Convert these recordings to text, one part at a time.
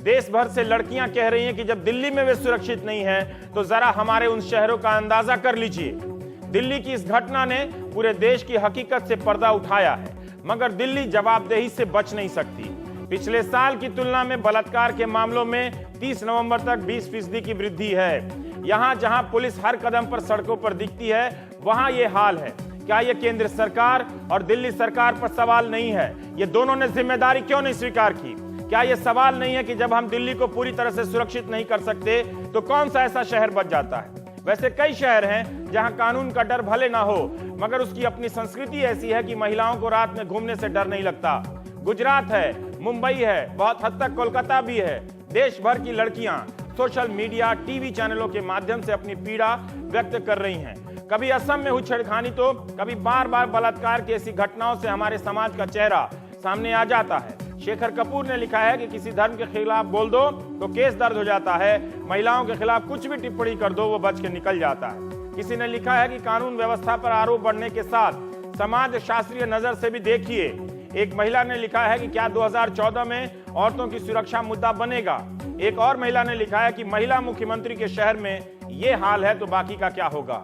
देश भर से लड़कियां कह रही हैं कि जब दिल्ली में वे सुरक्षित नहीं है तो जरा हमारे उन शहरों का अंदाजा कर लीजिए। दिल्ली की इस घटना ने पूरे देश की हकीकत से पर्दा उठाया है, मगर दिल्ली जवाबदेही से बच नहीं सकती। पिछले साल की तुलना में बलात्कार के मामलों में 30 नवंबर तक 20% की वृद्धि है। यहां जहां पुलिस हर कदम पर सड़कों पर दिखती है, वहां ये हाल है। क्या ये केंद्र सरकार और दिल्ली सरकार पर सवाल नहीं है? ये दोनों ने जिम्मेदारी क्यों नहीं स्वीकार की? क्या ये सवाल नहीं है कि जब हम दिल्ली को पूरी तरह से सुरक्षित नहीं कर सकते तो कौन सा ऐसा शहर बच जाता है? वैसे कई शहर हैं जहां कानून का डर भले ना हो, मगर उसकी अपनी संस्कृति ऐसी है कि महिलाओं को रात में घूमने से डर नहीं लगता। गुजरात है, मुंबई है, बहुत हद तक कोलकाता भी है। देश भर की लड़कियां सोशल मीडिया, टीवी चैनलों के माध्यम से अपनी पीड़ा व्यक्त कर रही हैं। कभी असम में हुई छेड़खानी तो कभी बार बार बलात्कार की ऐसी घटनाओं से हमारे समाज का चेहरा सामने आ जाता है। शेखर कपूर ने लिखा है कि किसी धर्म के खिलाफ बोल दो तो केस दर्ज हो जाता है, महिलाओं के खिलाफ कुछ भी टिप्पणी कर दो वो बच के निकल जाता है। किसी ने लिखा है कि कानून व्यवस्था पर आरोप बढ़ने के साथ समाज शास्त्रीय नजर से भी देखिए। एक महिला ने लिखा है कि क्या 2014 में औरतों की सुरक्षा मुद्दा बनेगा। एक और महिला ने लिखा है कि महिला मुख्यमंत्री के शहर में ये हाल है तो बाकी का क्या होगा।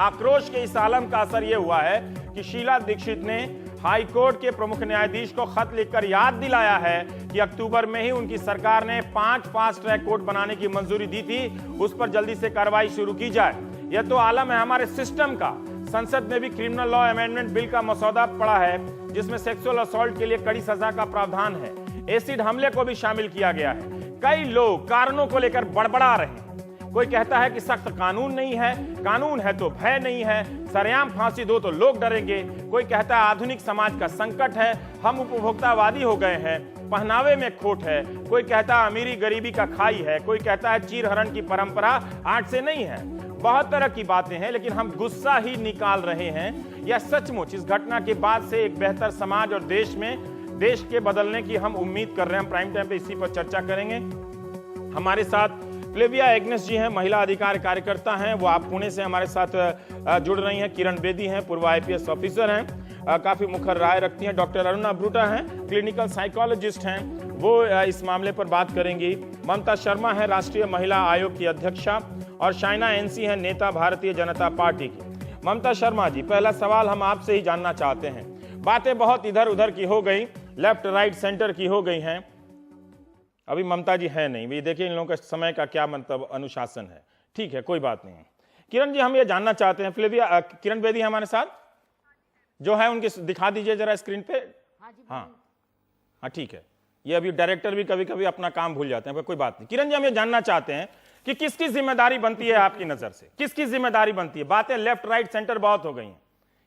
आक्रोश के इस आलम का असर यह हुआ है कि शीला दीक्षित ने हाई कोर्ट के प्रमुख न्यायाधीश को खत लिखकर याद दिलाया है कि अक्टूबर में ही उनकी सरकार ने 5 फास्ट ट्रैक कोर्ट बनाने की मंजूरी दी थी, उस पर जल्दी से कार्रवाई शुरू की जाए। यह तो आलम है हमारे सिस्टम का। संसद में भी क्रिमिनल लॉ अमेंडमेंट बिल का मसौदा पड़ा है जिसमें सेक्सुअल असॉल्ट के लिए कड़ी सजा का प्रावधान है। एसिड हमले को भी शामिल किया गया है। कई लोग कारणों को लेकर बड़बड़ा रहे हैं। कोई कहता है कि सख्त कानून नहीं है, कानून है तो भय नहीं है, सरेआम फांसी दो तो लोग डरेंगे। कोई कहता है आधुनिक समाज का संकट है, हम उपभोक्तावादी हो गए हैं, पहनावे में खोट है। कोई कहता है अमीरी गरीबी का खाई है। कोई कहता है चीरहरण की परंपरा आज से नहीं है। बहुत तरह की बातें हैं, लेकिन हम गुस्सा ही निकाल रहे हैं। यह सचमुच इस घटना के बाद से एक बेहतर समाज और देश के बदलने की हम उम्मीद कर रहे हैं। प्राइम टाइम पे इसी पर चर्चा करेंगे। हमारे साथ फ्लेविया एग्नेस जी हैं, महिला अधिकार कार्यकर्ता हैं, वो आप पुणे से हमारे साथ जुड़ रही हैं। किरण बेदी हैं, पूर्व IPS ऑफिसर हैं, काफी मुखर राय रखती हैं। डॉक्टर अरुणा ब्रूटा हैं, क्लिनिकल साइकोलॉजिस्ट हैं, वो इस मामले पर बात करेंगी। ममता शर्मा है, राष्ट्रीय महिला आयोग की अध्यक्षा, और शाइना NC है, नेता भारतीय जनता पार्टी की। ममता शर्मा जी, पहला सवाल हम आपसे ही जानना चाहते हैं। बातें बहुत इधर उधर की हो गई, लेफ्ट राइट सेंटर की हो गई हैं। अभी ममता जी है नहीं, भी देखिए इन लोगों का समय का क्या मतलब अनुशासन है। ठीक है, कोई बात नहीं। किरण जी, हम ये जानना चाहते हैं, फ्लेविया किरण बेदी हमारे साथ जो है उनकी दिखा दीजिए जरा स्क्रीन पे। हाँ ठीक है। ये अभी डायरेक्टर भी कभी कभी अपना काम भूल जाते हैं, पर कोई बात नहीं। किरण जी, हम ये जानना चाहते हैं कि किसकी जिम्मेदारी बनती है आपकी नजर से, किसकी जिम्मेदारी बनती है? बातें लेफ्ट राइट सेंटर बहुत हो गई हैं।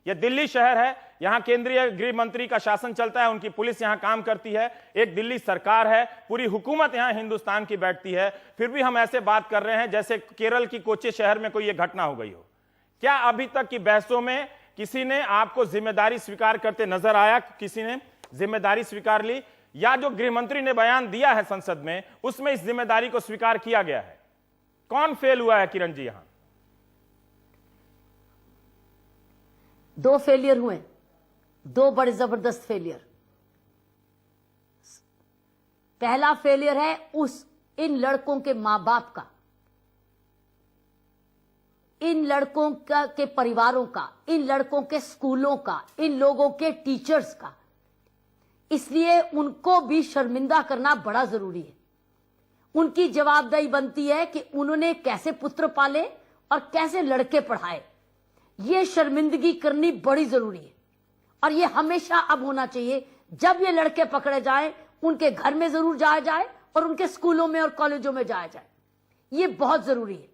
यह दिल्ली शहर है, यहां केंद्रीय गृह मंत्री का शासन चलता है, उनकी पुलिस यहां काम करती है, एक दिल्ली सरकार है, पूरी हुकूमत यहां हिंदुस्तान की बैठती है। फिर भी हम ऐसे बात कर रहे हैं जैसे केरल की कोच्चि शहर में कोई यह घटना हो गई हो। क्या अभी तक की बहसों में किसी ने आपको जिम्मेदारी स्वीकार करते नजर आया? किसी ने जिम्मेदारी स्वीकार ली, या जो गृह मंत्री ने बयान दिया है संसद में उसमें इस जिम्मेदारी को स्वीकार किया गया है? कौन फेल हुआ है किरण जी यहां? 2 फेलियर हुए, 2 बड़े जबरदस्त फेलियर। पहला फेलियर है इन लड़कों के मां बाप का, इन लड़कों के परिवारों का, इन लड़कों के स्कूलों का, इन लोगों के टीचर्स का। इसलिए उनको भी शर्मिंदा करना बड़ा जरूरी है। उनकी जवाबदेही बनती है कि उन्होंने कैसे पुत्र पाले और कैसे लड़के पढ़ाए। ये शर्मिंदगी करनी बड़ी जरूरी है, और ये हमेशा अब होना चाहिए। जब ये लड़के पकड़े जाएं, उनके घर में जरूर जाया जाए और उनके स्कूलों में और कॉलेजों में जाया जाए। ये बहुत जरूरी है,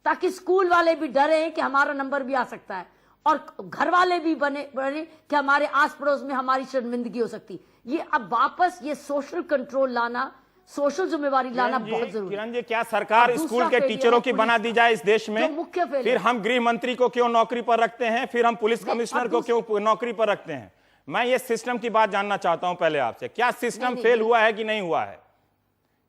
ताकि स्कूल वाले भी डरे कि हमारा नंबर भी आ सकता है, और घर वाले भी बने कि हमारे आस पड़ोस में हमारी शर्मिंदगी हो सकती। ये अब वापस ये सोशल कंट्रोल लाना, सोशल जिम्मेवारी लाना बहुत जरूरी है। किरण जी, क्या सरकार स्कूल के टीचरों की बना दी जाए इस देश में? मुख्य फिर हम गृह मंत्री को क्यों नौकरी पर रखते हैं, फिर हम पुलिस कमिश्नर को क्यों नौकरी पर रखते हैं? मैं ये सिस्टम की बात जानना चाहता हूं पहले आपसे। क्या सिस्टम फेल हुआ है कि नहीं हुआ है?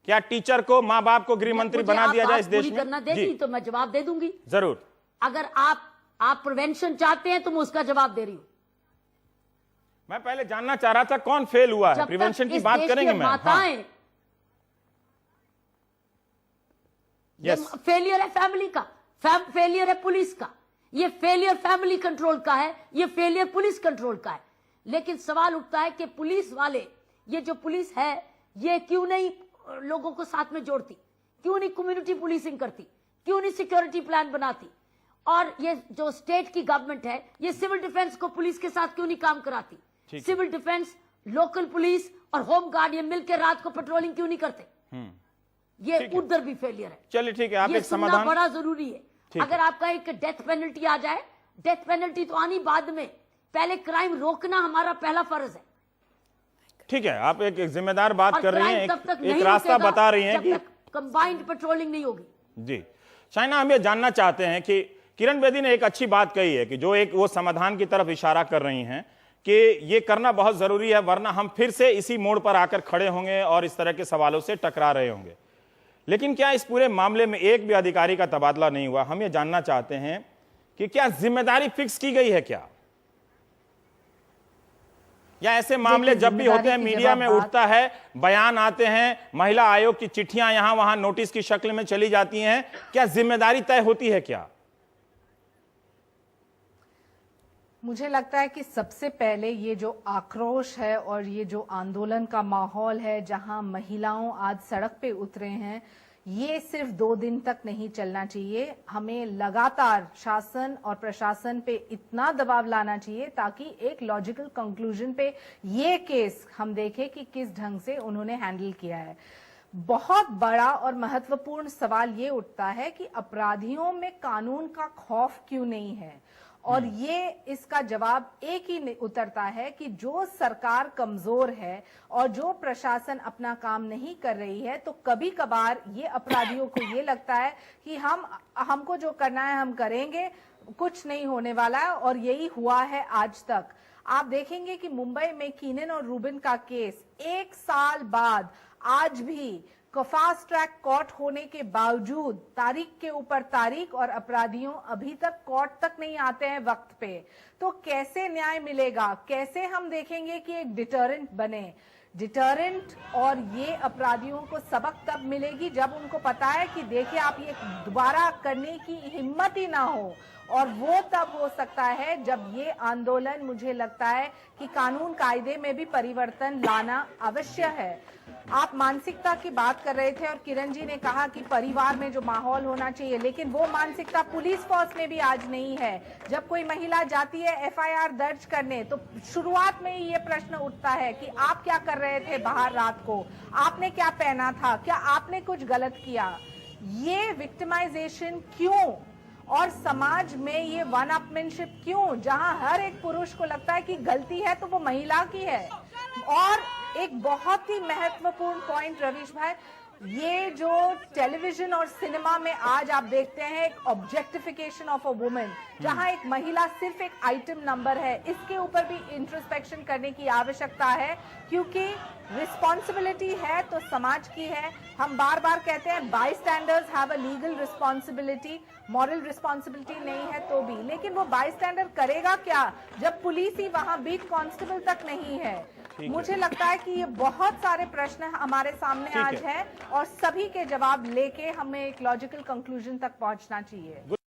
क्या टीचर को, माँ बाप को गृह मंत्री बना दिया जाए इस देश में? करना देगी तो मैं जवाब दे दूंगी जरूर। अगर आप प्रिवेंशन चाहते हैं तो मैं उसका जवाब दे रही हूं। मैं पहले जानना चाह रहा था कौन फेल हुआ है। प्रिवेंशन की बात करेंगे। Yes. फेलियर है फैमिली का, फेलियर है पुलिस का, ये फेलियर फैमिली कंट्रोल का है, ये फेलियर पुलिस कंट्रोल का है। लेकिन सवाल उठता है कि पुलिस वाले, ये जो पुलिस है, ये क्यों नहीं लोगों को साथ में जोड़ती, क्यों नहीं कम्युनिटी पुलिसिंग करती, क्यों नहीं सिक्योरिटी प्लान बनाती, और ये जो स्टेट की गवर्नमेंट है, ये सिविल डिफेंस को पुलिस के साथ क्यों नहीं काम कराती, सिविल डिफेंस, लोकल पुलिस और होम गार्ड ये मिलकर रात को पेट्रोलिंग क्यों नहीं करते। ये उधर भी फेलियर है। चलिए ठीक है, आप ये एक सुनना समाधान, बड़ा जरूरी है। अगर आपका एक डेथ पेनल्टी आ जाए, डेथ पेनल्टी तो आनी बाद में, पहले क्राइम रोकना हमारा पहला फर्ज है। ठीक है, आप एक जिम्मेदार बात कर रही हैं, एक रास्ता रुकेगा बता रही हैं जब कि तक कंबाइंड पेट्रोलिंग नहीं होगी। जी शाइना, हम ये जानना चाहते हैं कि किरण बेदी ने एक अच्छी बात कही है कि जो एक वो समाधान की तरफ इशारा कर रही हैं कि ये करना बहुत जरूरी है, वरना हम फिर से इसी मोड़ पर आकर खड़े होंगे और इस तरह के सवालों से टकरा रहे होंगे। लेकिन क्या इस पूरे मामले में एक भी अधिकारी का तबादला नहीं हुआ? हम ये जानना चाहते हैं कि क्या जिम्मेदारी फिक्स की गई है क्या, या ऐसे मामले जब भी होते हैं मीडिया में उठता है, बयान आते हैं, महिला आयोग की चिट्ठियां यहां वहां नोटिस की शक्ल में चली जाती हैं, क्या जिम्मेदारी तय होती है क्या? मुझे लगता है कि सबसे पहले ये जो आक्रोश है और ये जो आंदोलन का माहौल है, जहां महिलाओं आज सड़क पे उतरे हैं, ये सिर्फ 2 दिन तक नहीं चलना चाहिए। हमें लगातार शासन और प्रशासन पे इतना दबाव लाना चाहिए ताकि एक लॉजिकल कंक्लूजन पे ये केस हम देखें कि किस ढंग से उन्होंने हैंडल किया है। बहुत बड़ा और महत्वपूर्ण सवाल ये उठता है कि अपराधियों में कानून का खौफ क्यों नहीं है, और ये इसका जवाब एक ही उतरता है कि जो सरकार कमजोर है और जो प्रशासन अपना काम नहीं कर रही है, तो कभी कभार ये अपराधियों को ये लगता है कि हमको जो करना है हम करेंगे, कुछ नहीं होने वाला है, और यही हुआ है आज तक। आप देखेंगे कि मुंबई में कीनन और रूबिन का केस 1 साल बाद आज भी फास्ट ट्रैक कोर्ट होने के बावजूद तारीख के ऊपर तारीख, और अपराधियों अभी तक कोर्ट तक नहीं आते हैं वक्त पे। तो कैसे न्याय मिलेगा? कैसे हम देखेंगे कि एक डिटरेंट बने? डिटरेंट और ये अपराधियों को सबक तब मिलेगी जब उनको पता है कि देखिए आप ये दोबारा करने की हिम्मत ही ना हो, और वो तब हो सकता है जब ये आंदोलन, मुझे लगता है कि कानून कायदे में भी परिवर्तन लाना अवश्य है। आप मानसिकता की बात कर रहे थे और किरण जी ने कहा कि परिवार में जो माहौल होना चाहिए, लेकिन वो मानसिकता पुलिस फोर्स में भी आज नहीं है। जब कोई महिला जाती है एफआईआर दर्ज करने, तो शुरुआत में ही ये प्रश्न उठता है कि आप क्या कर रहे थे बाहर रात को, आपने क्या पहना था, क्या आपने कुछ गलत किया? ये विक्टिमाइजेशन क्यों, और समाज में ये वन अपमैनशिप क्यों, जहां हर एक पुरुष को लगता है कि गलती है तो वो महिला की है। और एक बहुत ही महत्वपूर्ण पॉइंट रवीश भाई, ये जो टेलीविजन और सिनेमा में आज आप देखते हैं एक ऑब्जेक्टिफिकेशन ऑफ अ वुमेन, जहां एक महिला सिर्फ एक आइटम नंबर है, इसके ऊपर भी इंट्रोस्पेक्शन करने की आवश्यकता है, क्योंकि रिस्पॉन्सिबिलिटी है तो समाज की है। हम बार बार कहते हैं bystanders have a legal responsibility, moral responsibility नहीं है तो भी, लेकिन वो बाईस्टैंडर करेगा क्या जब पुलिस ही वहां बीट कांस्टेबल तक नहीं है? मुझे लगता है कि ये बहुत सारे प्रश्न हमारे सामने आज हैं और सभी के जवाब लेके हमें एक लॉजिकल कंक्लूजन तक पहुंचना चाहिए।